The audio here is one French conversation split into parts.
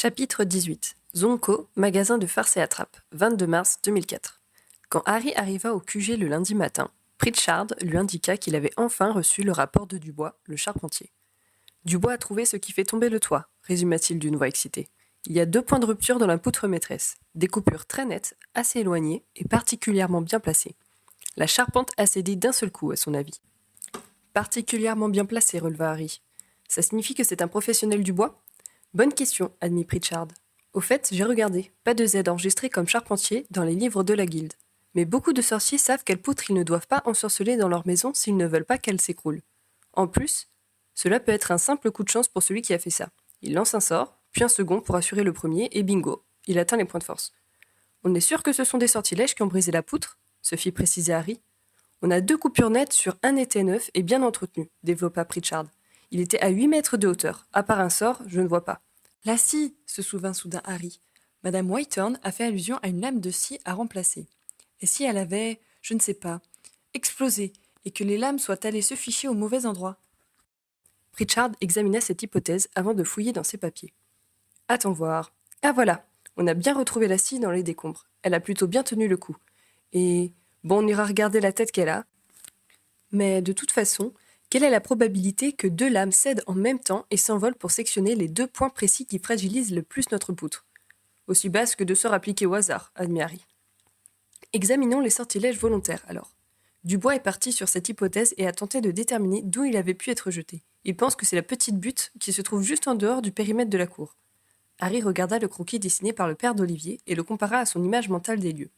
Chapitre 18. Zonko, magasin de farce et attrape, 22 mars 2004. Quand Harry arriva au QG le lundi matin, Pritchard lui indiqua qu'il avait enfin reçu le rapport de Dubois, le charpentier. Dubois a trouvé ce qui fait tomber le toit, résuma-t-il d'une voix excitée. Il y a 2 points de rupture dans la poutre maîtresse, des coupures très nettes, assez éloignées et particulièrement bien placées. La charpente a cédé d'un seul coup, à son avis. Particulièrement bien placée, releva Harry. Ça signifie que c'est un professionnel du bois ? Bonne question, admit Pritchard. Au fait, j'ai regardé, pas de Z enregistré comme charpentier dans les livres de la guilde. Mais beaucoup de sorciers savent quelle poutre ils ne doivent pas ensorceler dans leur maison s'ils ne veulent pas qu'elle s'écroule. En plus, cela peut être un simple coup de chance pour celui qui a fait ça. Il lance un sort, puis un second pour assurer le premier, et bingo, il atteint les points de force. On est sûr que ce sont des sortilèges qui ont brisé la poutre ? Se fit préciser Harry. On a 2 coupures nettes sur un été neuf et bien entretenu, développa Pritchard. Il était à 8 mètres de hauteur. À part un sort, je ne vois pas. La scie, se souvint soudain Harry. Madame Whitehorn a fait allusion à une lame de scie à remplacer. Et si elle avait, je ne sais pas, explosé, et que les lames soient allées se ficher au mauvais endroit ? Pritchard examina cette hypothèse avant de fouiller dans ses papiers. Attends voir. Ah voilà, on a bien retrouvé la scie dans les décombres. Elle a plutôt bien tenu le coup. Et bon, on ira regarder la tête qu'elle a. Mais de toute façon, quelle est la probabilité que 2 lames cèdent en même temps et s'envolent pour sectionner les 2 points précis qui fragilisent le plus notre poutre ? Aussi basse que de sorts appliqués au hasard, admet Harry. Examinons les sortilèges volontaires, alors. Dubois est parti sur cette hypothèse et a tenté de déterminer d'où il avait pu être jeté. Il pense que c'est la petite butte qui se trouve juste en dehors du périmètre de la cour. Harry regarda le croquis dessiné par le père d'Olivier et le compara à son image mentale des lieux.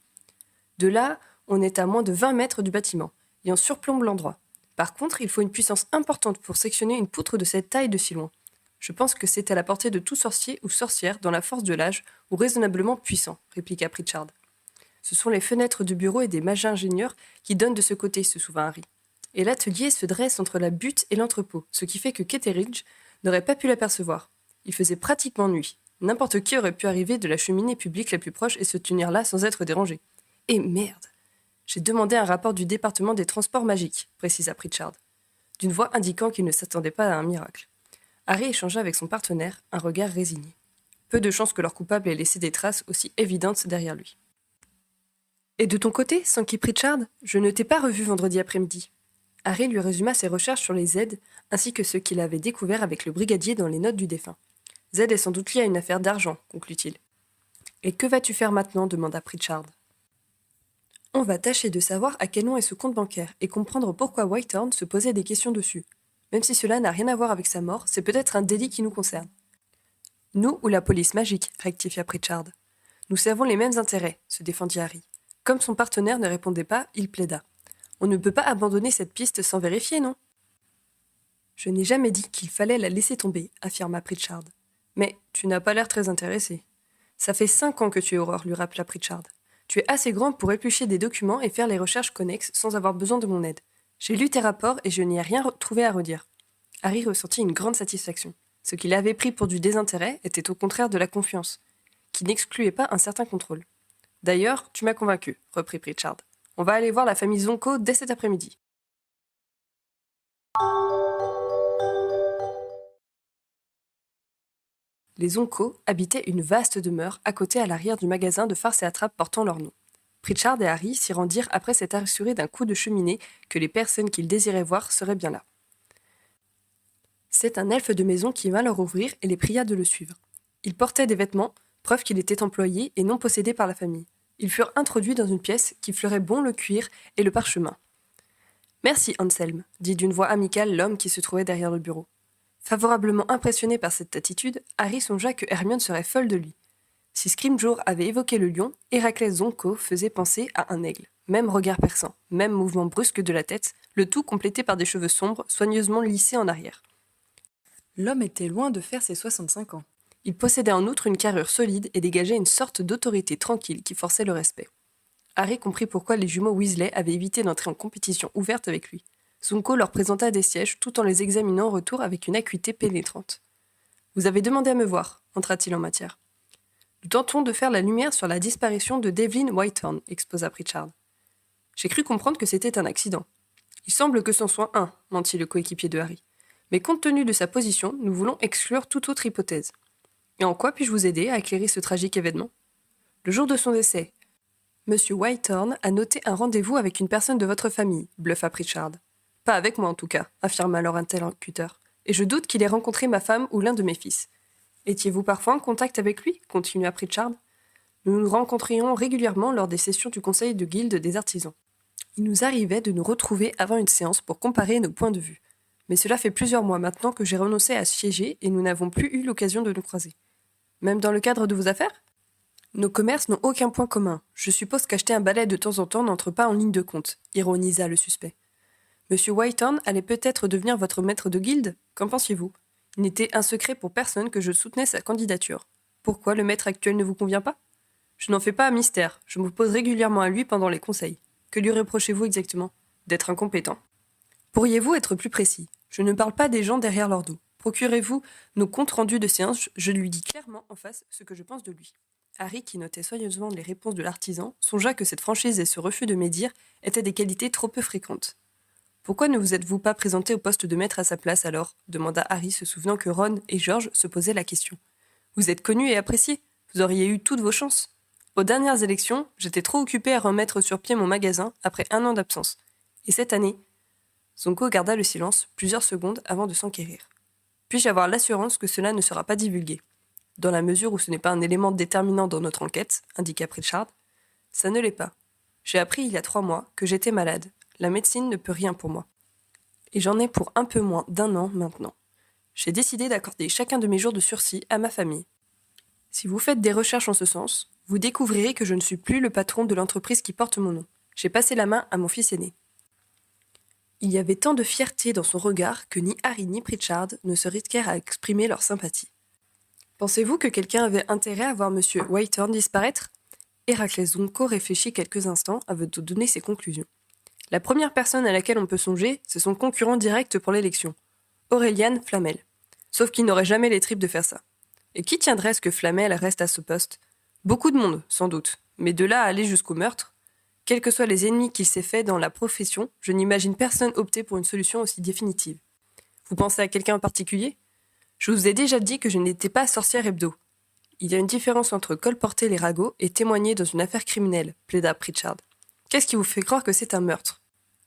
De là, on est à moins de 20 mètres du bâtiment, et on surplombe l'endroit. Par contre, il faut une puissance importante pour sectionner une poutre de cette taille de si loin. Je pense que c'est à la portée de tout sorcier ou sorcière dans la force de l'âge ou raisonnablement puissant, répliqua Pritchard. Ce sont les fenêtres de bureau et des mages ingénieurs qui donnent de ce côté, se souvint Harry. Et l'atelier se dresse entre la butte et l'entrepôt, ce qui fait que Ketteridge n'aurait pas pu l'apercevoir. Il faisait pratiquement nuit. N'importe qui aurait pu arriver de la cheminée publique la plus proche et se tenir là sans être dérangé. Et merde ! J'ai demandé un rapport du département des transports magiques, précisa Pritchard, d'une voix indiquant qu'il ne s'attendait pas à un miracle. Harry échangea avec son partenaire un regard résigné. Peu de chance que leur coupable ait laissé des traces aussi évidentes derrière lui. Et de ton côté, s'enquit Pritchard, je ne t'ai pas revu vendredi après-midi. Harry lui résuma ses recherches sur les Z, ainsi que ce qu'il avait découvert avec le brigadier dans les notes du défunt. Z est sans doute lié à une affaire d'argent, conclut-il. Et que vas-tu faire maintenant ? Demanda Pritchard. On va tâcher de savoir à quel nom est ce compte bancaire et comprendre pourquoi Whitehorn se posait des questions dessus. Même si cela n'a rien à voir avec sa mort, c'est peut-être un délit qui nous concerne. Nous ou la police magique, rectifia Pritchard. Nous servons les mêmes intérêts, se défendit Harry. Comme son partenaire ne répondait pas, il plaida. On ne peut pas abandonner cette piste sans vérifier, non ? Je n'ai jamais dit qu'il fallait la laisser tomber, affirma Pritchard. Mais tu n'as pas l'air très intéressé. Ça fait 5 ans que tu es Aurore, lui rappela Pritchard. Tu es assez grand pour éplucher des documents et faire les recherches connexes sans avoir besoin de mon aide. J'ai lu tes rapports et je n'y ai rien trouvé à redire. Harry ressentit une grande satisfaction. Ce qu'il avait pris pour du désintérêt était au contraire de la confiance, qui n'excluait pas un certain contrôle. D'ailleurs, tu m'as convaincu, reprit Pritchard. On va aller voir la famille Zonko dès cet après-midi. Les Zonko habitaient une vaste demeure à côté à l'arrière du magasin de farce et attrape portant leur nom. Pritchard et Harry s'y rendirent après s'être assurés d'un coup de cheminée que les personnes qu'ils désiraient voir seraient bien là. C'est un elfe de maison qui vint leur ouvrir et les pria de le suivre. Il portait des vêtements, preuve qu'il était employé et non possédé par la famille. Ils furent introduits dans une pièce qui fleurait bon le cuir et le parchemin. « Merci, Anselme », dit d'une voix amicale l'homme qui se trouvait derrière le bureau. Favorablement impressionné par cette attitude, Harry songea que Hermione serait folle de lui. Si Scrimgeour avait évoqué le lion, Héraclès Zonko faisait penser à un aigle. Même regard perçant, même mouvement brusque de la tête, le tout complété par des cheveux sombres, soigneusement lissés en arrière. L'homme était loin de faire ses 65 ans. Il possédait en outre une carrure solide et dégageait une sorte d'autorité tranquille qui forçait le respect. Harry comprit pourquoi les jumeaux Weasley avaient évité d'entrer en compétition ouverte avec lui. Zonko leur présenta des sièges tout en les examinant en retour avec une acuité pénétrante. « Vous avez demandé à me voir », entra-t-il en matière. « Nous tentons de faire la lumière sur la disparition de Devlin Whitehorn », exposa Pritchard. « J'ai cru comprendre que c'était un accident. »« Il semble que c'en soit un », mentit le coéquipier de Harry. « Mais compte tenu de sa position, nous voulons exclure toute autre hypothèse. » Et en quoi puis-je vous aider à éclairer ce tragique événement ? Le jour de son décès, Monsieur Whitehorn a noté un rendez-vous avec une personne de votre famille, bluffa Pritchard. Pas avec moi en tout cas, affirma alors interlocuteur. Et je doute qu'il ait rencontré ma femme ou l'un de mes fils. Étiez-vous parfois en contact avec lui ? Continua Pritchard. Nous nous rencontrions régulièrement lors des sessions du conseil de guilde des artisans. Il nous arrivait de nous retrouver avant une séance pour comparer nos points de vue. Mais cela fait plusieurs mois maintenant que j'ai renoncé à siéger et nous n'avons plus eu l'occasion de nous croiser. Même dans le cadre de vos affaires ? Nos commerces n'ont aucun point commun. Je suppose qu'acheter un balai de temps en temps n'entre pas en ligne de compte, ironisa le suspect. Monsieur Whitehorn allait peut-être devenir votre maître de guilde ? Qu'en pensiez-vous ? Il n'était un secret pour personne que je soutenais sa candidature. Pourquoi le maître actuel ne vous convient pas ? Je n'en fais pas un mystère. Je m'oppose régulièrement à lui pendant les conseils. Que lui reprochez-vous exactement ? D'être incompétent. Pourriez-vous être plus précis ? Je ne parle pas des gens derrière leur dos. Procurez-vous nos comptes rendus de séance, je lui dis clairement en face ce que je pense de lui. Harry, qui notait soigneusement les réponses de l'artisan, songea que cette franchise et ce refus de médire étaient des qualités trop peu fréquentes. « Pourquoi ne vous êtes-vous pas présenté au poste de maître à sa place alors ?» demanda Harry, se souvenant que Ron et George se posaient la question. « Vous êtes connu et apprécié. Vous auriez eu toutes vos chances. Aux dernières élections, j'étais trop occupé à remettre sur pied mon magasin après 1 an d'absence. Et cette année… » Zonko garda le silence plusieurs secondes avant de s'enquérir. « Puis-je avoir l'assurance que cela ne sera pas divulgué ? Dans la mesure où ce n'est pas un élément déterminant dans notre enquête, indiqua Pritchard. Ça ne l'est pas. J'ai appris il y a 3 mois que j'étais malade. La médecine ne peut rien pour moi. Et j'en ai pour un peu moins d'1 an maintenant. J'ai décidé d'accorder chacun de mes jours de sursis à ma famille. Si vous faites des recherches en ce sens, vous découvrirez que je ne suis plus le patron de l'entreprise qui porte mon nom. J'ai passé la main à mon fils aîné. Il y avait tant de fierté dans son regard que ni Harry ni Pritchard ne se risquèrent à exprimer leur sympathie. Pensez-vous que quelqu'un avait intérêt à voir M. Whitehorn disparaître ? Héraclès Zonko réfléchit quelques instants avant de donner ses conclusions. La première personne à laquelle on peut songer, c'est son concurrent direct pour l'élection, Aurelian Flamel. Sauf qu'il n'aurait jamais les tripes de faire ça. Et qui tiendrait à ce que Flamel reste à ce poste ? Beaucoup de monde, sans doute. Mais de là à aller jusqu'au meurtre, quels que soient les ennemis qu'il s'est fait dans la profession, je n'imagine personne opter pour une solution aussi définitive. Vous pensez à quelqu'un en particulier ? Je vous ai déjà dit que je n'étais pas sorcière hebdo. Il y a une différence entre colporter les ragots et témoigner dans une affaire criminelle, plaida Pritchard. Qu'est-ce qui vous fait croire que c'est un meurtre ?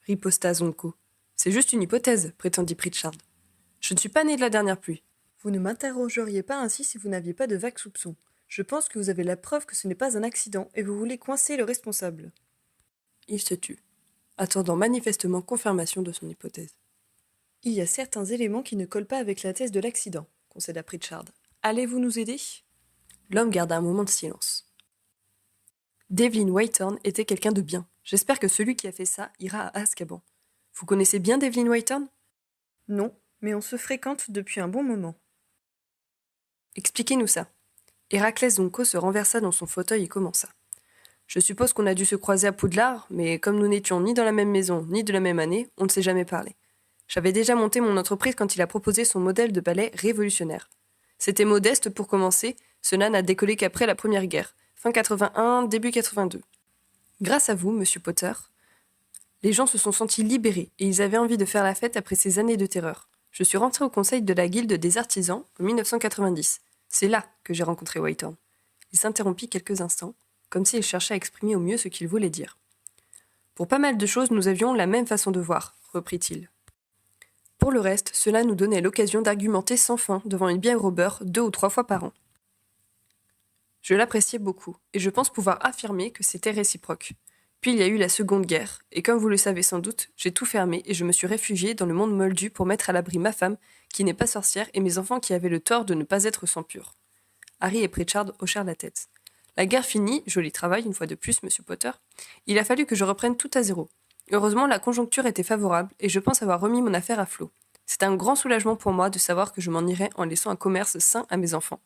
Riposta Zonko. C'est juste une hypothèse, prétendit Pritchard. Je ne suis pas né de la dernière pluie. Vous ne m'interrogeriez pas ainsi si vous n'aviez pas de vagues soupçons. Je pense que vous avez la preuve que ce n'est pas un accident et vous voulez coincer le responsable. Il se tut, attendant manifestement confirmation de son hypothèse. Il y a certains éléments qui ne collent pas avec la thèse de l'accident, concéda Pritchard. Allez-vous nous aider ? L'homme garda un moment de silence. Devlin Whitehorn était quelqu'un de bien. J'espère que celui qui a fait ça ira à Azkaban. Vous connaissez bien Devlin Whitehorn ? Non, mais on se fréquente depuis un bon moment. Expliquez-nous ça. Héraclès Zonko se renversa dans son fauteuil et commença. Je suppose qu'on a dû se croiser à Poudlard, mais comme nous n'étions ni dans la même maison, ni de la même année, on ne s'est jamais parlé. J'avais déjà monté mon entreprise quand il a proposé son modèle de ballet révolutionnaire. C'était modeste pour commencer, cela n'a décollé qu'après la Première Guerre, fin 81, début 82. Grâce à vous, Monsieur Potter, les gens se sont sentis libérés et ils avaient envie de faire la fête après ces années de terreur. Je suis rentré au conseil de la Guilde des artisans en 1990. C'est là que j'ai rencontré Whitehorn. Il s'interrompit quelques instants, comme s'il cherchait à exprimer au mieux ce qu'il voulait dire. Pour pas mal de choses, nous avions la même façon de voir, reprit-il. Pour le reste, cela nous donnait l'occasion d'argumenter sans fin devant une bière au beurre 2 ou 3 fois par an. Je l'appréciais beaucoup, et je pense pouvoir affirmer que c'était réciproque. Puis il y a eu la Seconde Guerre, et comme vous le savez sans doute, j'ai tout fermé et je me suis réfugié dans le monde moldu pour mettre à l'abri ma femme, qui n'est pas sorcière, et mes enfants qui avaient le tort de ne pas être sang pur. Harry et Pritchard hochèrent la tête. La guerre finie, joli travail une fois de plus, Monsieur Potter, il a fallu que je reprenne tout à zéro. Heureusement, la conjoncture était favorable et je pense avoir remis mon affaire à flot. C'est un grand soulagement pour moi de savoir que je m'en irai en laissant un commerce sain à mes enfants.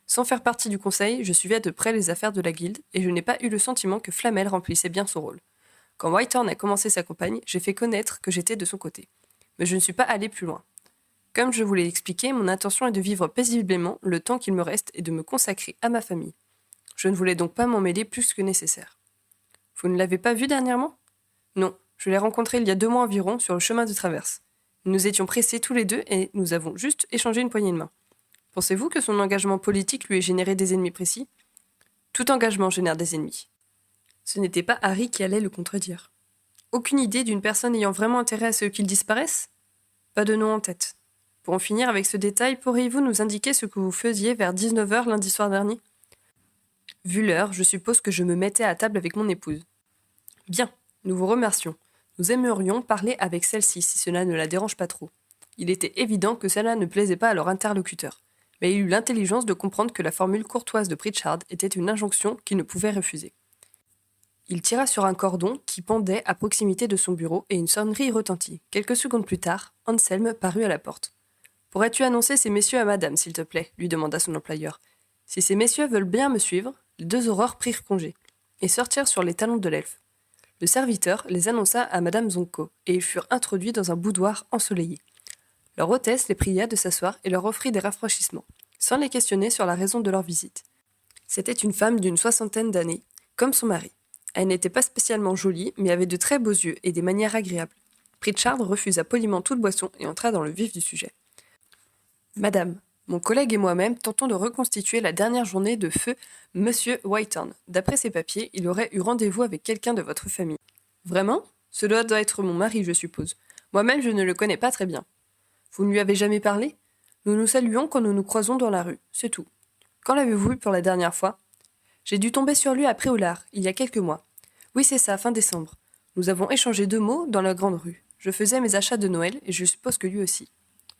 Sans faire partie du conseil, je suivais de près les affaires de la guilde et je n'ai pas eu le sentiment que Flamel remplissait bien son rôle. Quand Whitehorn a commencé sa campagne, j'ai fait connaître que j'étais de son côté. Mais je ne suis pas allé plus loin. Comme je vous l'ai expliqué, mon intention est de vivre paisiblement le temps qu'il me reste et de me consacrer à ma famille. Je ne voulais donc pas m'en mêler plus que nécessaire. Vous ne l'avez pas vu dernièrement ? Non, je l'ai rencontré il y a 2 mois environ sur le chemin de traverse. Nous étions pressés tous les deux et nous avons juste échangé une poignée de main. Pensez-vous que son engagement politique lui ait généré des ennemis précis? Tout engagement génère des ennemis. Ce n'était pas Harry qui allait le contredire. Aucune idée d'une personne ayant vraiment intérêt à ce qu'il disparaisse? Pas de nom en tête. Pour en finir avec ce détail, pourriez-vous nous indiquer ce que vous faisiez vers 19h lundi soir dernier? Vu l'heure, je suppose que je me mettais à table avec mon épouse. Bien, nous vous remercions. Nous aimerions parler avec celle-ci si cela ne la dérange pas trop. Il était évident que cela ne plaisait pas à leur interlocuteur, mais il eut l'intelligence de comprendre que la formule courtoise de Pritchard était une injonction qu'il ne pouvait refuser. Il tira sur un cordon qui pendait à proximité de son bureau et une sonnerie retentit. Quelques secondes plus tard, Anselme parut à la porte. « Pourrais-tu annoncer ces messieurs à madame, s'il te plaît » lui demanda son employeur. « Si ces messieurs veulent bien me suivre » Les deux aurores prirent congé et sortirent sur les talons de l'elfe. Le serviteur les annonça à madame Zonko et ils furent introduits dans un boudoir ensoleillé. Leur hôtesse les pria de s'asseoir et leur offrit des rafraîchissements, sans les questionner sur la raison de leur visite. C'était une femme d'une 60aine d'années, comme son mari. Elle n'était pas spécialement jolie, mais avait de très beaux yeux et des manières agréables. Pritchard refusa poliment toute boisson et entra dans le vif du sujet. « Madame, mon collègue et moi-même tentons de reconstituer la dernière journée de feu Monsieur Whitehorn. D'après ses papiers, il aurait eu rendez-vous avec quelqu'un de votre famille. »« Vraiment ? Cela doit être mon mari, je suppose. Moi-même, je ne le connais pas très bien. »« Vous ne lui avez jamais parlé ? Nous nous saluons quand nous nous croisons dans la rue, c'est tout. Quand l'avez-vous vu pour la dernière fois ? J'ai dû tomber sur lui à Préolard, il y a quelques mois. Oui, c'est ça, fin décembre. Nous avons échangé 2 mots dans la grande rue. Je faisais mes achats de Noël et je suppose que lui aussi.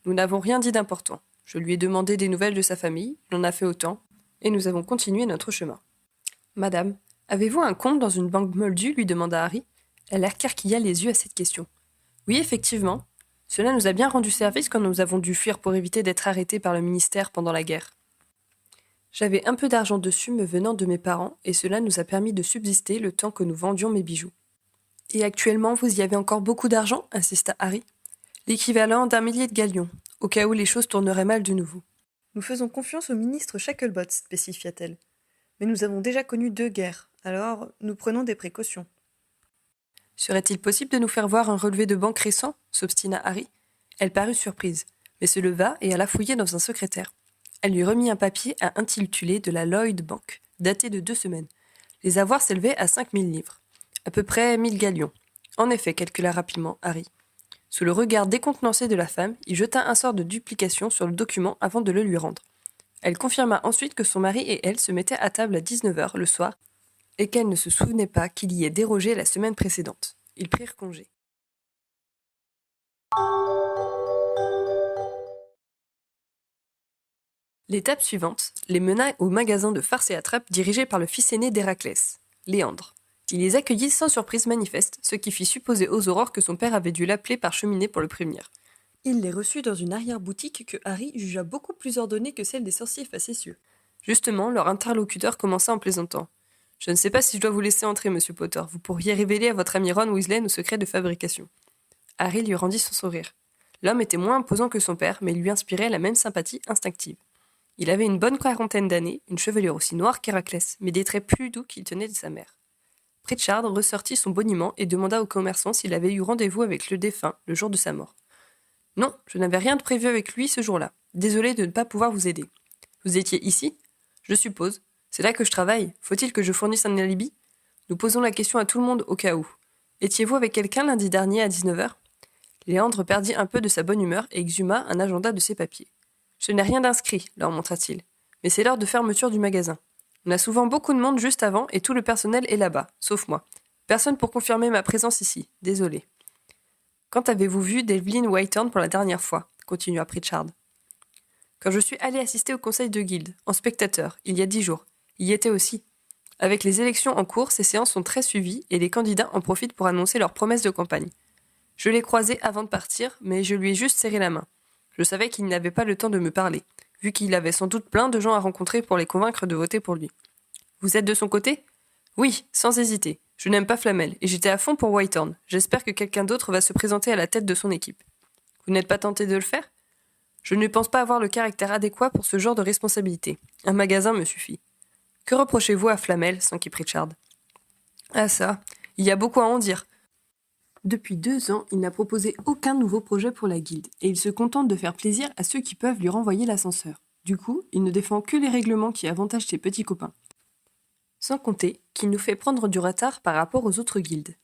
Nous n'avons rien dit d'important. Je lui ai demandé des nouvelles de sa famille, il en a fait autant, et nous avons continué notre chemin. « Madame, avez-vous un compte dans une banque moldue ?» lui demanda Harry. Elle écarquilla les yeux à cette question. « Oui, effectivement. Cela nous a bien rendu service quand nous avons dû fuir pour éviter d'être arrêtés par le ministère pendant la guerre. J'avais un peu d'argent dessus me venant de mes parents, et cela nous a permis de subsister le temps que nous vendions mes bijoux. »« Et actuellement, vous y avez encore beaucoup d'argent ?» insista Harry. « L'équivalent d'1 millier de galions, au cas où les choses tourneraient mal de nouveau. » « Nous faisons confiance au ministre Shacklebot, spécifia-t-elle. Mais nous avons déjà connu 2 guerres, alors nous prenons des précautions. » « Serait-il possible de nous faire voir un relevé de banque récent ?» s'obstina Harry. Elle parut surprise, mais se leva et alla fouiller dans un secrétaire. Elle lui remit un papier à intitulé de la Lloyd Bank, daté de 2 semaines. Les avoirs s'élevaient à 5 000 livres, à peu près 1000 galions. En effet, calcula rapidement Harry. Sous le regard décontenancé de la femme, il jeta un sort de duplication sur le document avant de le lui rendre. Elle confirma ensuite que son mari et elle se mettaient à table à 19h le soir et qu'elle ne se souvenait pas qu'il y ait dérogé la semaine précédente. Ils prirent congé. L'étape suivante les mena au magasin de farce et attrape dirigé par le fils aîné d'Héraclès, Léandre. Il les accueillit sans surprise manifeste, ce qui fit supposer aux aurores que son père avait dû l'appeler par cheminée pour le prévenir. Il les reçut dans une arrière-boutique que Harry jugea beaucoup plus ordonnée que celle des sorciers facétieux. Justement, leur interlocuteur commença en plaisantant. « Je ne sais pas si je dois vous laisser entrer, monsieur Potter. Vous pourriez révéler à votre ami Ron Weasley nos secrets de fabrication. » Harry lui rendit son sourire. L'homme était moins imposant que son père, mais il lui inspirait la même sympathie instinctive. Il avait une bonne 40aine d'années, une chevelure aussi noire qu'Héraclès, mais des traits plus doux qu'il tenait de sa mère. Pritchard ressortit son boniment et demanda au commerçant s'il avait eu rendez-vous avec le défunt le jour de sa mort. « Non, je n'avais rien de prévu avec lui ce jour-là. Désolé de ne pas pouvoir vous aider. Vous étiez ici ? Je suppose. C'est là que je travaille. Faut-il que je fournisse un alibi ? Nous posons la question à tout le monde au cas où. Étiez-vous avec quelqu'un lundi dernier à 19h ? Léandre perdit un peu de sa bonne humeur et exhuma un agenda de ses papiers. « Je n'ai rien d'inscrit, leur montra-t-il. Mais c'est l'heure de fermeture du magasin. On a souvent beaucoup de monde juste avant et tout le personnel est là-bas, sauf moi. Personne pour confirmer ma présence ici. Désolé. »« Quand avez-vous vu Devlin Whitehorn pour la dernière fois ?» continua Pritchard. « Quand je suis allé assister au conseil de guilde, en spectateur, il y a 10 jours. Il y était aussi. Avec les élections en cours, ces séances sont très suivies et les candidats en profitent pour annoncer leurs promesses de campagne. Je l'ai croisé avant de partir, mais je lui ai juste serré la main. Je savais qu'il n'avait pas le temps de me parler, vu qu'il avait sans doute plein de gens à rencontrer pour les convaincre de voter pour lui. Vous êtes de son côté ? Oui, sans hésiter. Je n'aime pas Flamel, et j'étais à fond pour Whitehorn. J'espère que quelqu'un d'autre va se présenter à la tête de son équipe. Vous n'êtes pas tenté de le faire ? Je ne pense pas avoir le caractère adéquat pour ce genre de responsabilité. Un magasin me suffit. Que reprochez-vous à Flamel, s'enquit Pritchard. Ah ça, il y a beaucoup à en dire. Depuis 2 ans, il n'a proposé aucun nouveau projet pour la guilde, et il se contente de faire plaisir à ceux qui peuvent lui renvoyer l'ascenseur. Du coup, il ne défend que les règlements qui avantagent ses petits copains. Sans compter qu'il nous fait prendre du retard par rapport aux autres guildes.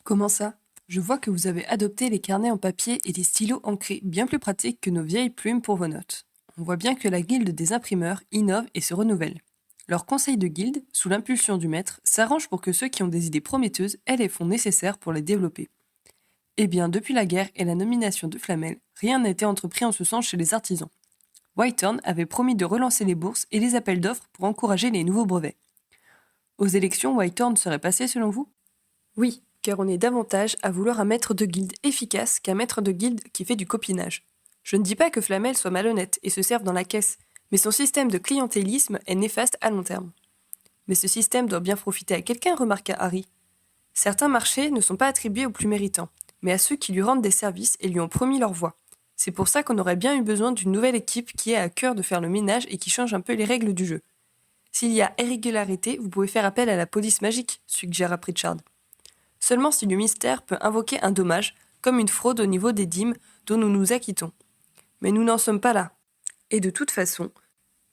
Comment ça? Je vois que vous avez adopté les carnets en papier et les stylos encrés, bien plus pratiques que nos vieilles plumes pour vos notes. On voit bien que la guilde des imprimeurs innove et se renouvelle. Leur conseil de guilde, sous l'impulsion du maître, s'arrange pour que ceux qui ont des idées prometteuses aient les fonds nécessaires pour les développer. Eh bien, depuis la guerre et la nomination de Flamel, rien n'a été entrepris en ce sens chez les artisans. Whitehorn avait promis de relancer les bourses et les appels d'offres pour encourager les nouveaux brevets. Aux élections, Whitehorn serait passé selon vous? Oui, car on est davantage à vouloir un maître de guilde efficace qu'un maître de guilde qui fait du copinage. Je ne dis pas que Flamel soit malhonnête et se serve dans la caisse, mais son système de clientélisme est néfaste à long terme. Mais ce système doit bien profiter à quelqu'un, remarqua Harry. Certains marchés ne sont pas attribués aux plus méritants, mais à ceux qui lui rendent des services et lui ont promis leur voix. C'est pour ça qu'on aurait bien eu besoin d'une nouvelle équipe qui ait à cœur de faire le ménage et qui change un peu les règles du jeu. S'il y a irrégularité, vous pouvez faire appel à la police magique, suggéra Pritchard. Seulement si le mystère peut invoquer un dommage, comme une fraude au niveau des dîmes dont nous nous acquittons. Mais nous n'en sommes pas là. Et de toute façon,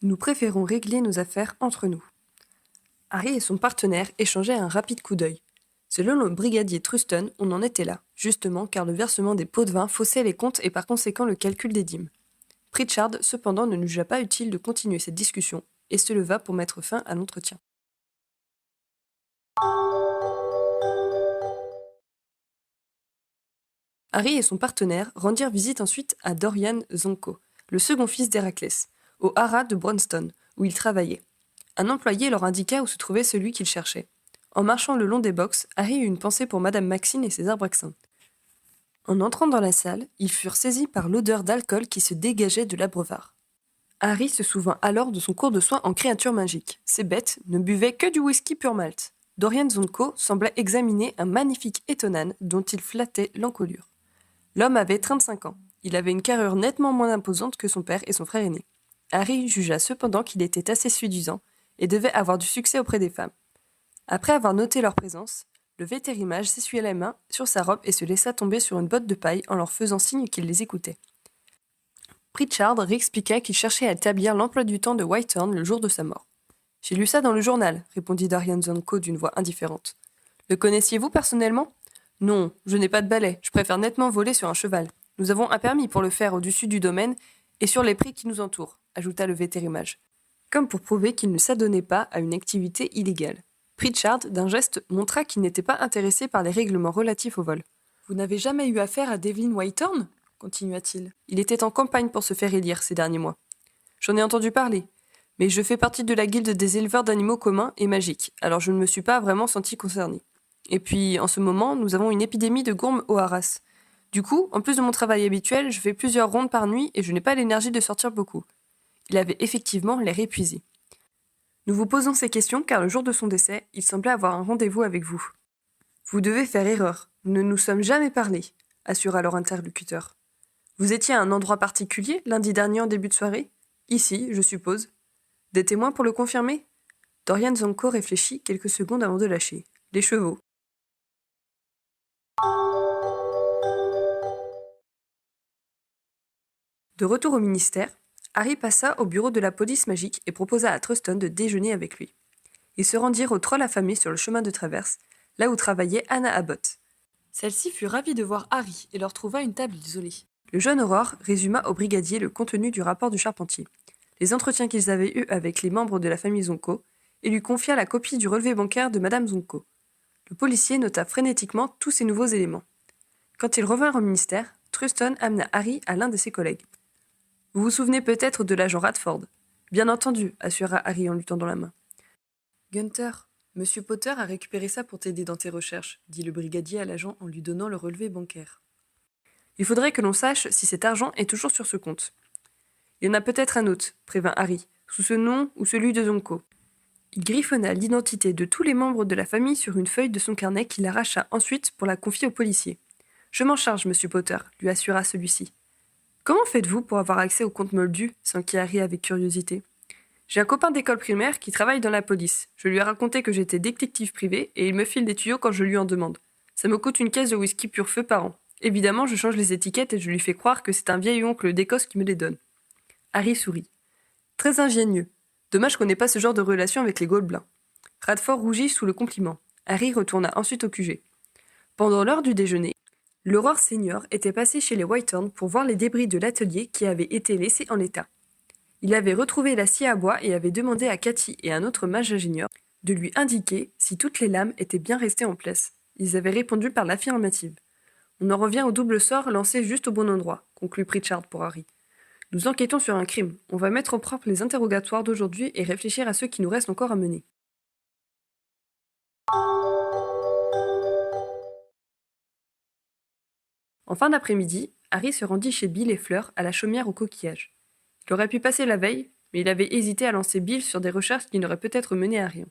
nous préférons régler nos affaires entre nous. Harry et son partenaire échangeaient un rapide coup d'œil. Selon le brigadier Truston, on en était là, justement car le versement des pots de vin faussait les comptes et par conséquent le calcul des dîmes. Pritchard, cependant, ne jugea pas utile de continuer cette discussion et se leva pour mettre fin à l'entretien. Harry et son partenaire rendirent visite ensuite à Dorian Zonko, le second fils d'Héraclès, au haras de Bronston, où il travaillait. Un employé leur indiqua où se trouvait celui qu'ils cherchaient. En marchant le long des box, Harry eut une pensée pour Madame Maxine et ses arbraxins. En entrant dans la salle, ils furent saisis par l'odeur d'alcool qui se dégageait de l'abreuvoir. Harry se souvint alors de son cours de soin en créatures magiques. Ces bêtes ne buvaient que du whisky pur malt. Dorian Zonko semblait examiner un magnifique étonane dont il flattait l'encolure. L'homme avait 35 ans. Il avait une carrure nettement moins imposante que son père et son frère aîné. Harry jugea cependant qu'il était assez séduisant et devait avoir du succès auprès des femmes. Après avoir noté leur présence, le vétérimage s'essuya les mains sur sa robe et se laissa tomber sur une botte de paille en leur faisant signe qu'il les écoutait. Pritchard réexpliqua qu'il cherchait à établir l'emploi du temps de Whitehorn le jour de sa mort. « J'ai lu ça dans le journal », répondit Dorian Zonko d'une voix indifférente. « Le connaissiez-vous personnellement ?»« Non, je n'ai pas de balai, je préfère nettement voler sur un cheval. Nous avons un permis pour le faire au-dessus du domaine et sur les prés qui nous entourent », ajouta le vétérimage, comme pour prouver qu'il ne s'adonnait pas à une activité illégale. Pritchard, d'un geste, montra qu'il n'était pas intéressé par les règlements relatifs au vol. « Vous n'avez jamais eu affaire à Devlin Whitehorn ?» continua-t-il. « Il était en campagne pour se faire élire ces derniers mois. J'en ai entendu parler, mais je fais partie de la guilde des éleveurs d'animaux communs et magiques, alors je ne me suis pas vraiment senti concerné. Et puis, en ce moment, nous avons une épidémie de gourmes au haras. Du coup, en plus de mon travail habituel, je fais plusieurs rondes par nuit et je n'ai pas l'énergie de sortir beaucoup. » Il avait effectivement l'air épuisé. « Nous vous posons ces questions car le jour de son décès, il semblait avoir un rendez-vous avec vous. »« Vous devez faire erreur. Nous ne nous sommes jamais parlé, » assura leur interlocuteur. « Vous étiez à un endroit particulier lundi dernier en début de soirée ? Ici, je suppose. Des témoins pour le confirmer ?» Dorian Zonko réfléchit quelques secondes avant de lâcher. « Les chevaux. » De retour au ministère, Harry passa au bureau de la police magique et proposa à Truston de déjeuner avec lui. Ils se rendirent au troll affamé sur le chemin de traverse, là où travaillait Anna Abbott. Celle-ci fut ravie de voir Harry et leur trouva une table isolée. Le jeune Aurore résuma au brigadier le contenu du rapport du charpentier, les entretiens qu'ils avaient eus avec les membres de la famille Zonko, et lui confia la copie du relevé bancaire de Madame Zonko. Le policier nota frénétiquement tous ces nouveaux éléments. Quand ils revinrent au ministère, Truston amena Harry à l'un de ses collègues. « Vous vous souvenez peut-être de l'agent Radford ?»« Bien entendu, » assura Harry en lui tendant la main. « Gunther, Monsieur Potter a récupéré ça pour t'aider dans tes recherches, » dit le brigadier à l'agent en lui donnant le relevé bancaire. « Il faudrait que l'on sache si cet argent est toujours sur ce compte. »« Il y en a peut-être un autre, » prévint Harry, « sous ce nom ou celui de Zonko. » Il griffonna l'identité de tous les membres de la famille sur une feuille de son carnet qu'il arracha ensuite pour la confier au policier. « Je m'en charge, Monsieur Potter, » lui assura celui-ci. « Comment faites-vous pour avoir accès au compte Moldu ?» s'enquit Harry avec curiosité. « J'ai un copain d'école primaire qui travaille dans la police. Je lui ai raconté que j'étais détective privé et il me file des tuyaux quand je lui en demande. Ça me coûte une caisse de whisky pur feu par an. Évidemment, je change les étiquettes et je lui fais croire que c'est un vieil oncle d'Écosse qui me les donne. » Harry sourit. Très ingénieux. Dommage qu'on n'ait pas ce genre de relation avec les Gobelins. Radford rougit sous le compliment. Harry retourna ensuite au QG. Pendant l'heure du déjeuner, l'Aurore Senior était passé chez les Whitehorn pour voir les débris de l'atelier qui avait été laissé en l'état. Il avait retrouvé la scie à bois et avait demandé à Cathy et un autre mage ingénieur de lui indiquer si toutes les lames étaient bien restées en place. Ils avaient répondu par l'affirmative. On en revient au double sort lancé juste au bon endroit, conclut Pritchard pour Harry. Nous enquêtons sur un crime. On va mettre au propre les interrogatoires d'aujourd'hui et réfléchir à ceux qui nous restent encore à mener. En fin d'après-midi, Harry se rendit chez Bill et Fleur à la chaumière aux coquillages. Il aurait pu passer la veille, mais il avait hésité à lancer Bill sur des recherches qui n'auraient peut-être mené à rien.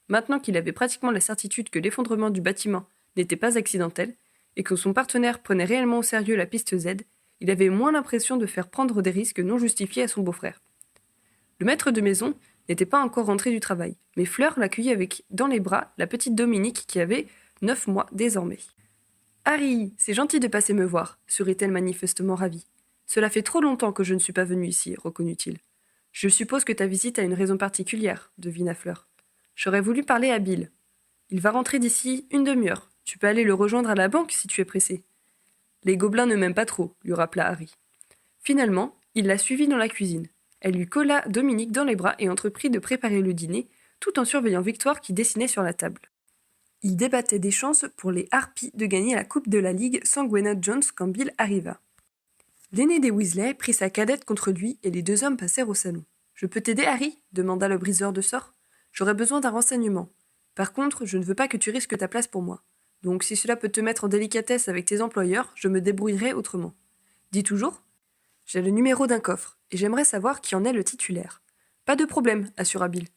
Maintenant qu'il avait pratiquement la certitude que l'effondrement du bâtiment n'était pas accidentel et que son partenaire prenait réellement au sérieux la piste Z, il avait moins l'impression de faire prendre des risques non justifiés à son beau-frère. Le maître de maison n'était pas encore rentré du travail, mais Fleur l'accueillit avec dans les bras la petite Dominique qui avait 9 mois désormais. « Harry, c'est gentil de passer me voir », sourit-elle manifestement ravie. « Cela fait trop longtemps que je ne suis pas venue ici, reconnut-il. Je suppose que ta visite a une raison particulière, devina Fleur. J'aurais voulu parler à Bill. Il va rentrer d'ici une demi-heure. Tu peux aller le rejoindre à la banque si tu es pressé. Les gobelins ne m'aiment pas trop, lui rappela Harry. Finalement, il la suivit dans la cuisine. Elle lui colla Dominique dans les bras et entreprit de préparer le dîner, tout en surveillant Victoire qui dessinait sur la table. Il débattait des chances pour les Harpies de gagner la coupe de la Ligue sans Gwennold Jones quand Bill arriva. L'aîné des Weasley prit sa cadette contre lui et les deux hommes passèrent au salon. « Je peux t'aider, Harry » demanda le briseur de sorts. « J'aurais besoin d'un renseignement. Par contre, je ne veux pas que tu risques ta place pour moi. Donc si cela peut te mettre en délicatesse avec tes employeurs, je me débrouillerai autrement. Dis toujours ? J'ai le numéro d'un coffre, et j'aimerais savoir qui en est le titulaire. Pas de problème, assura Bill.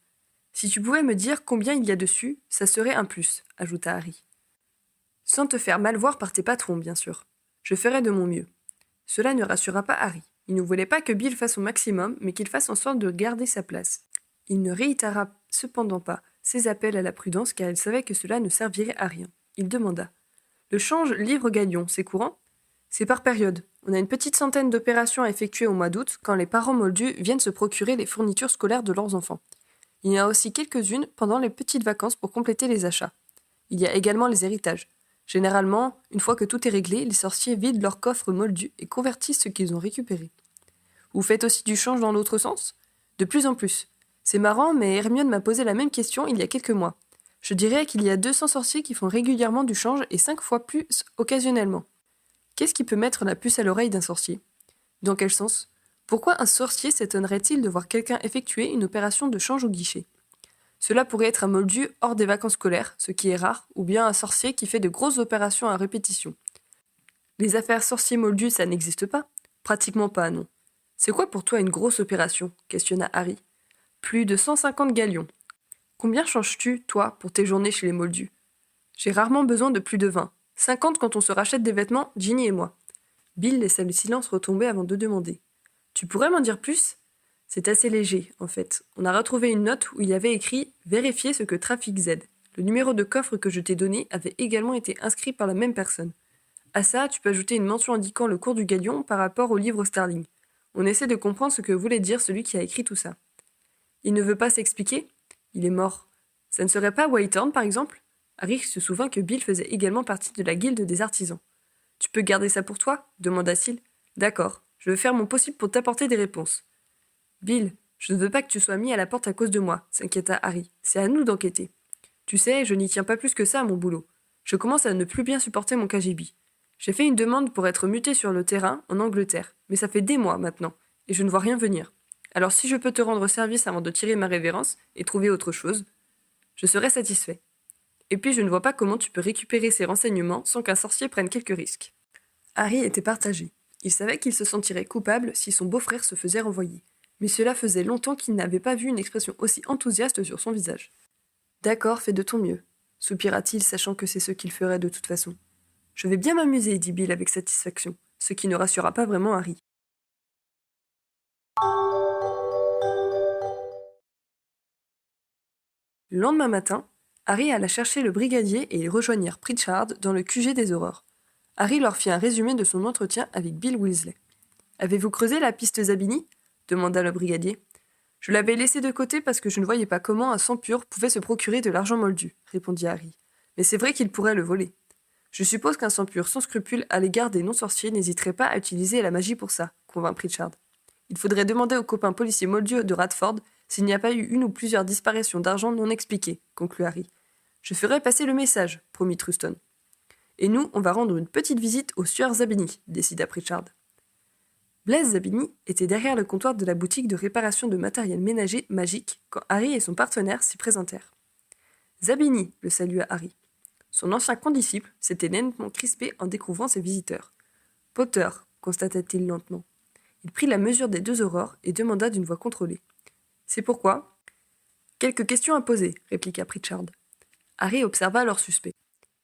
Si tu pouvais me dire combien il y a dessus, ça serait un plus, ajouta Harry. Sans te faire mal voir par tes patrons, bien sûr. Je ferai de mon mieux. Cela ne rassura pas Harry. Il ne voulait pas que Bill fasse son maximum, mais qu'il fasse en sorte de garder sa place. Il ne réitéra cependant pas ses appels à la prudence car il savait que cela ne servirait à rien. Il demanda. Le change livre-galion, c'est courant ? C'est par période. On a une petite centaine d'opérations à effectuer au mois d'août quand les parents moldus viennent se procurer les fournitures scolaires de leurs enfants. Il y en a aussi quelques-unes pendant les petites vacances pour compléter les achats. Il y a également les héritages. Généralement, une fois que tout est réglé, les sorciers vident leurs coffres moldus et convertissent ce qu'ils ont récupéré. Vous faites aussi du change dans l'autre sens ? De plus en plus. C'est marrant, mais Hermione m'a posé la même question il y a quelques mois. Je dirais qu'il y a 200 sorciers qui font régulièrement du change et 5 fois plus occasionnellement. Qu'est-ce qui peut mettre la puce à l'oreille d'un sorcier ? Dans quel sens ? Pourquoi un sorcier s'étonnerait-il de voir quelqu'un effectuer une opération de change au guichet ? Cela pourrait être un moldu hors des vacances scolaires, ce qui est rare, ou bien un sorcier qui fait de grosses opérations à répétition. Les affaires sorciers moldus, ça n'existe pas ? Pratiquement pas, non. C'est quoi pour toi une grosse opération ? Questionna Harry. Plus de 150 galions. Combien changes-tu, toi, pour tes journées chez les moldus ? J'ai rarement besoin de plus de 20. 50 quand on se rachète des vêtements, Ginny et moi. Bill laissa le silence retomber avant de demander. Tu pourrais m'en dire plus ? C'est assez léger, en fait. On a retrouvé une note où il y avait écrit « Vérifiez ce que trafique Z ». Le numéro de coffre que je t'ai donné avait également été inscrit par la même personne. À ça, tu peux ajouter une mention indiquant le cours du galion par rapport au livre sterling. On essaie de comprendre ce que voulait dire celui qui a écrit tout ça. Il ne veut pas s'expliquer ? Il est mort. Ça ne serait pas Whitehorn, par exemple ? Harry se souvint que Bill faisait également partie de la guilde des artisans. « Tu peux garder ça pour toi ?» demanda-t-il. « D'accord, je vais faire mon possible pour t'apporter des réponses. »« Bill, je ne veux pas que tu sois mis à la porte à cause de moi, » s'inquiéta Harry. « C'est à nous d'enquêter. Tu sais, je n'y tiens pas plus que ça à mon boulot. Je commence à ne plus bien supporter mon KGB. J'ai fait une demande pour être muté sur le terrain en Angleterre, mais ça fait des mois maintenant, et je ne vois rien venir. Alors si je peux te rendre service avant de tirer ma révérence et trouver autre chose, je serai satisfait. Et puis je ne vois pas comment tu peux récupérer ces renseignements sans qu'un sorcier prenne quelques risques. » Harry était partagé. Il savait qu'il se sentirait coupable si son beau-frère se faisait renvoyer. Mais cela faisait longtemps qu'il n'avait pas vu une expression aussi enthousiaste sur son visage. « D'accord, fais de ton mieux, » soupira-t-il, sachant que c'est ce qu'il ferait de toute façon. « Je vais bien m'amuser, » dit Bill avec satisfaction, ce qui ne rassura pas vraiment Harry. Le lendemain matin, Harry alla chercher le brigadier et ils rejoignirent Pritchard dans le QG des Aurores. Harry leur fit un résumé de son entretien avec Bill Weasley. « Avez-vous creusé la piste Zabini ?» demanda le brigadier. Je l'avais laissé de côté parce que je ne voyais pas comment un sang pur pouvait se procurer de l'argent moldu, répondit Harry. Mais c'est vrai qu'il pourrait le voler. Je suppose qu'un sang pur sans scrupule à l'égard des non-sorciers n'hésiterait pas à utiliser la magie pour ça, convint Pritchard. Il faudrait demander aux copains policiers moldus de Radford s'il n'y a pas eu une ou plusieurs disparitions d'argent non expliquées, conclut Harry. Je ferai passer le message, promit Truston. Et nous, on va rendre une petite visite au sieur Zabini, décida Pritchard. Blaise Zabini était derrière le comptoir de la boutique de réparation de matériel ménager magique quand Harry et son partenaire s'y présentèrent. Zabini, le salua Harry. Son ancien condisciple s'était nettement crispé en découvrant ses visiteurs. Potter, constata-t-il lentement. Il prit la mesure des deux aurores et demanda d'une voix contrôlée. C'est pourquoi ? Quelques questions à poser, répliqua Pritchard. Harry observa leur suspect.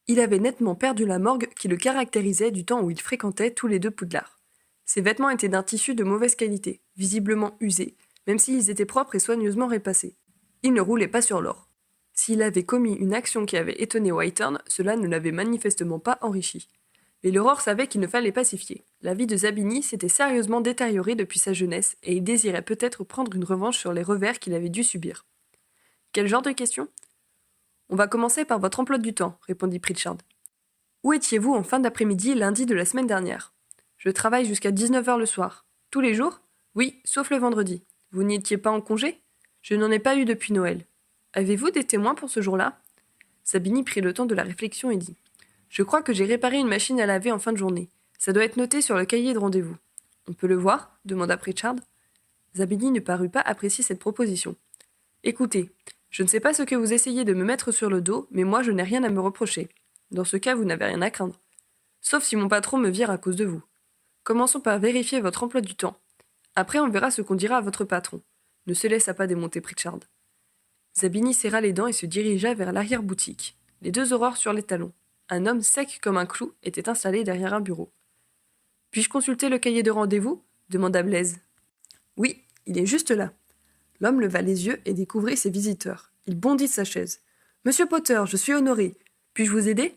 Il avait nettement perdu la morgue qui le caractérisait du temps où ils fréquentaient tous les deux Poudlard. Ses vêtements étaient d'un tissu de mauvaise qualité, visiblement usés, même s'ils étaient propres et soigneusement répassés. Il ne roulait pas sur l'or. S'il avait commis une action qui avait étonné Whitehorn, cela ne l'avait manifestement pas enrichi. Mais l'aurore savait qu'il ne fallait pas s'y fier. La vie de Zabini s'était sérieusement détériorée depuis sa jeunesse, et il désirait peut-être prendre une revanche sur les revers qu'il avait dû subir. Quel genre de question ? On va commencer par votre emploi du temps, répondit Pritchard. Où étiez-vous en fin d'après-midi lundi de la semaine dernière ? Je travaille jusqu'à 19h le soir. Tous les jours ? Oui, sauf le vendredi. Vous n'y étiez pas en congé ? Je n'en ai pas eu depuis Noël. Avez-vous des témoins pour ce jour-là ? Zabini prit le temps de la réflexion et dit « Je crois que j'ai réparé une machine à laver en fin de journée. Ça doit être noté sur le cahier de rendez-vous. »« On peut le voir ?» demanda Pritchard. Zabini ne parut pas apprécier cette proposition. « Écoutez, je ne sais pas ce que vous essayez de me mettre sur le dos, mais moi je n'ai rien à me reprocher. Dans ce cas, vous n'avez rien à craindre. Sauf si mon patron me vire à cause de vous. Commençons par vérifier votre emploi du temps. Après, on verra ce qu'on dira à votre patron. » Ne se laissa pas démonter Pritchard. Zabini serra les dents et se dirigea vers l'arrière-boutique, les deux aurores sur les talons. Un homme sec comme un clou était installé derrière un bureau. « Puis-je consulter le cahier de rendez-vous » demanda Blaise. « Oui, il est juste là. » L'homme leva les yeux et découvrit ses visiteurs. Il bondit de sa chaise. « Monsieur Potter, je suis honoré. Puis-je vous aider ?»«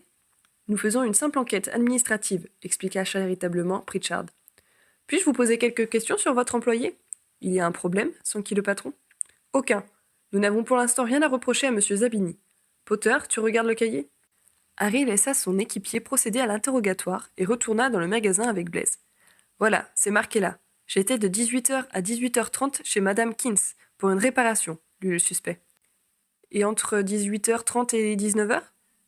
Nous faisons une simple enquête administrative, » expliqua charitablement Pritchard. « Puis-je vous poser quelques questions sur votre employé ? Il y a un problème, s'enquit le patron. « Aucun. Nous n'avons pour l'instant rien à reprocher à monsieur Zabini. Potter, tu regardes le cahier ?» Harry laissa son équipier procéder à l'interrogatoire et retourna dans le magasin avec Blaise. « Voilà, c'est marqué là. J'étais de 18h à 18h30 chez Madame Kins pour une réparation, lut le suspect. Et entre 18h30 et 19h ?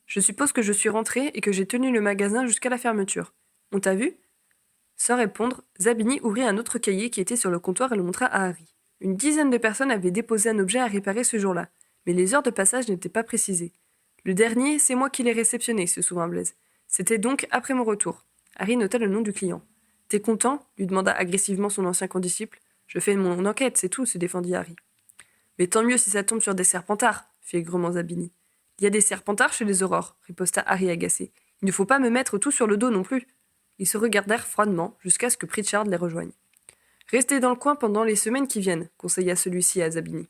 Je suppose que je suis rentré et que j'ai tenu le magasin jusqu'à la fermeture. On t'a vu ? » Sans répondre, Zabini ouvrit un autre cahier qui était sur le comptoir et le montra à Harry. Une dizaine de personnes avaient déposé un objet à réparer ce jour-là, mais les heures de passage n'étaient pas précisées. Le dernier, c'est moi qui l'ai réceptionné, se souvint Blaise. C'était donc après mon retour. Harry nota le nom du client. « T'es content ?» lui demanda agressivement son ancien condisciple. « Je fais mon enquête, c'est tout, se défendit Harry. »« Mais tant mieux si ça tombe sur des serpentards, » fit aigrement Zabini. « Il y a des serpentards chez les aurores, » riposta Harry agacé. « Il ne faut pas me mettre tout sur le dos non plus. » Ils se regardèrent froidement jusqu'à ce que Pritchard les rejoigne. « Restez dans le coin pendant les semaines qui viennent, » conseilla celui-ci à Zabini.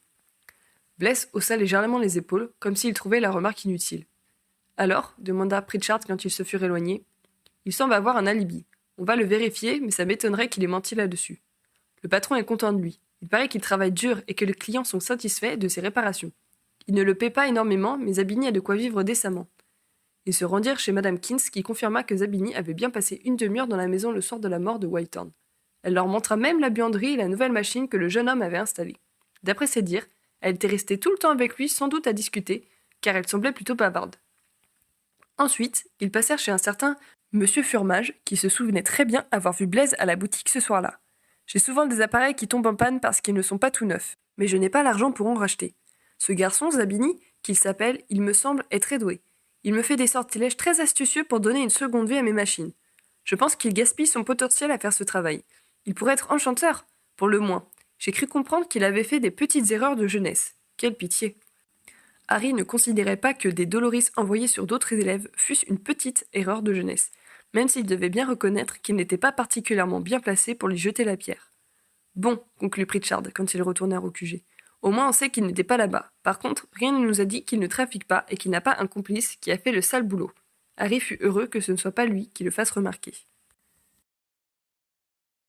Blaise haussa légèrement les épaules, comme s'il trouvait la remarque inutile. « Alors ?» demanda Pritchard quand ils se furent éloignés. « Il semble avoir un alibi. On va le vérifier, mais ça m'étonnerait qu'il ait menti là-dessus. Le patron est content de lui. Il paraît qu'il travaille dur et que les clients sont satisfaits de ses réparations. Il ne le paie pas énormément, mais Zabini a de quoi vivre décemment. » Ils se rendirent chez Madame Kins qui confirma que Zabini avait bien passé une demi-heure dans la maison le soir de la mort de Whitehorn. Elle leur montra même la buanderie et la nouvelle machine que le jeune homme avait installée. D'après ses dires, elle était restée tout le temps avec lui sans doute à discuter, car elle semblait plutôt bavarde. Ensuite, ils passèrent chez un certain Monsieur Furmage, qui se souvenait très bien avoir vu Blaise à la boutique ce soir-là. « J'ai souvent des appareils qui tombent en panne parce qu'ils ne sont pas tout neufs, mais je n'ai pas l'argent pour en racheter. Ce garçon, Zabini, qu'il s'appelle, il me semble, est très doué. Il me fait des sortilèges très astucieux pour donner une seconde vie à mes machines. Je pense qu'il gaspille son potentiel à faire ce travail. Il pourrait être enchanteur, pour le moins. J'ai cru comprendre qu'il avait fait des petites erreurs de jeunesse. Quelle pitié !» Harry ne considérait pas que des Doloris envoyés sur d'autres élèves fussent une petite erreur de jeunesse, même s'il devait bien reconnaître qu'il n'était pas particulièrement bien placé pour lui jeter la pierre. « Bon, » conclut Pritchard quand ils retournèrent au QG. « Au moins on sait qu'il n'était pas là-bas. Par contre, rien ne nous a dit qu'il ne trafique pas et qu'il n'a pas un complice qui a fait le sale boulot. » Harry fut heureux que ce ne soit pas lui qui le fasse remarquer.